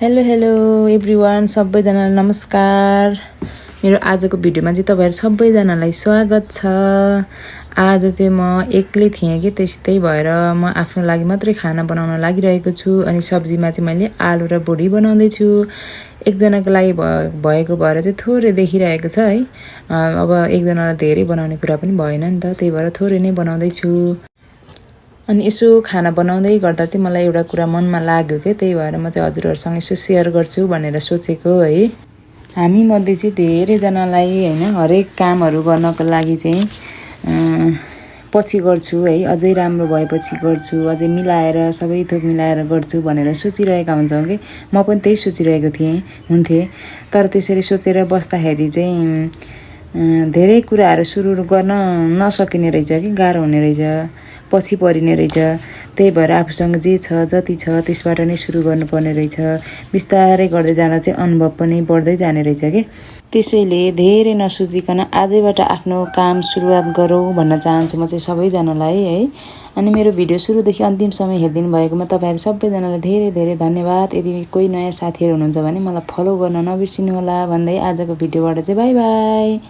Hello hello everyone, सबैजनालाई नमस्कार। मेरो आजको भिडियोमा चाहिँ तपाईहरु सबैजनालाई स्वागत छ। आज चाहिँ म एक्लै थिएँ कि त्यस्तै भएर म आफ्नो लागि मात्रै खाना बनाउन लागिरहेको छु। अनि सब्जीमा चाहिँ मैले आलु र बोडी बनाउँदै छु। एकजनाको लागि भएको भएर चाहिँ थोरै देखिरहेको छ है। अब एकजनालाई धेरै बनाउने कुरा पनि भएन नि त, त्यही भएर थोरै नै बनाउँदै छु। अनि यसो खाना बनाउँदै गर्दा चाहिँ मलाई एउटा कुरा मनमा लाग्यो के, त्यही भएर म चाहिँ हजुरहरुसँग यसो शेयर गर्छु भनेर सोचेको है। हामी मध्ये चाहिँ धेरैजनालाई हैन हरेक कामहरु गर्नको लागि चाहिँ पछि गर्छु है, अझै राम्रो भएपछि गर्छु, अझै मिलाएर सबै थोक मिलाएर गर्छु भनेर सोचिरहेका हुन्छौं के। म पनि त्यही सोचिरहेको हुन्थे। तर त्यसरी सोचेर बस्दाखेरि चाहिँ धेरै कुराहरु सुरु गर्न नसकिने रहेछ कि, गाह्रो हुने रहेछ, पछि परिने रहेछ। त्यही भएर आफूसँग जे छ जति छ त्यसबाट नै सुरु गर्नुपर्ने रहेछ। बिस्तारै गर्दै जाँदा चाहिँ अनुभव पनि बढ्दै जाने रहेछ के। त्यसैले धेरै नसोचिकन आजैबाट आफ्नो काम सुरुवात गरौँ भन्न चाहन्छु म चाहिँ सबैजनालाई है। अनि मेरो भिडियो सुरुदेखि अन्तिमसम्म हेर्दिनु भएकोमा तपाईहरु सबैजनालाई धेरै धेरै धन्यवाद। यदि कोही नयाँ साथीहरु हुनुहुन्छ भने मलाई फलो गर्न नबिर्सिनु होला भन्दै आजको भिडियोबाट चाहिँ बाइ बाइ।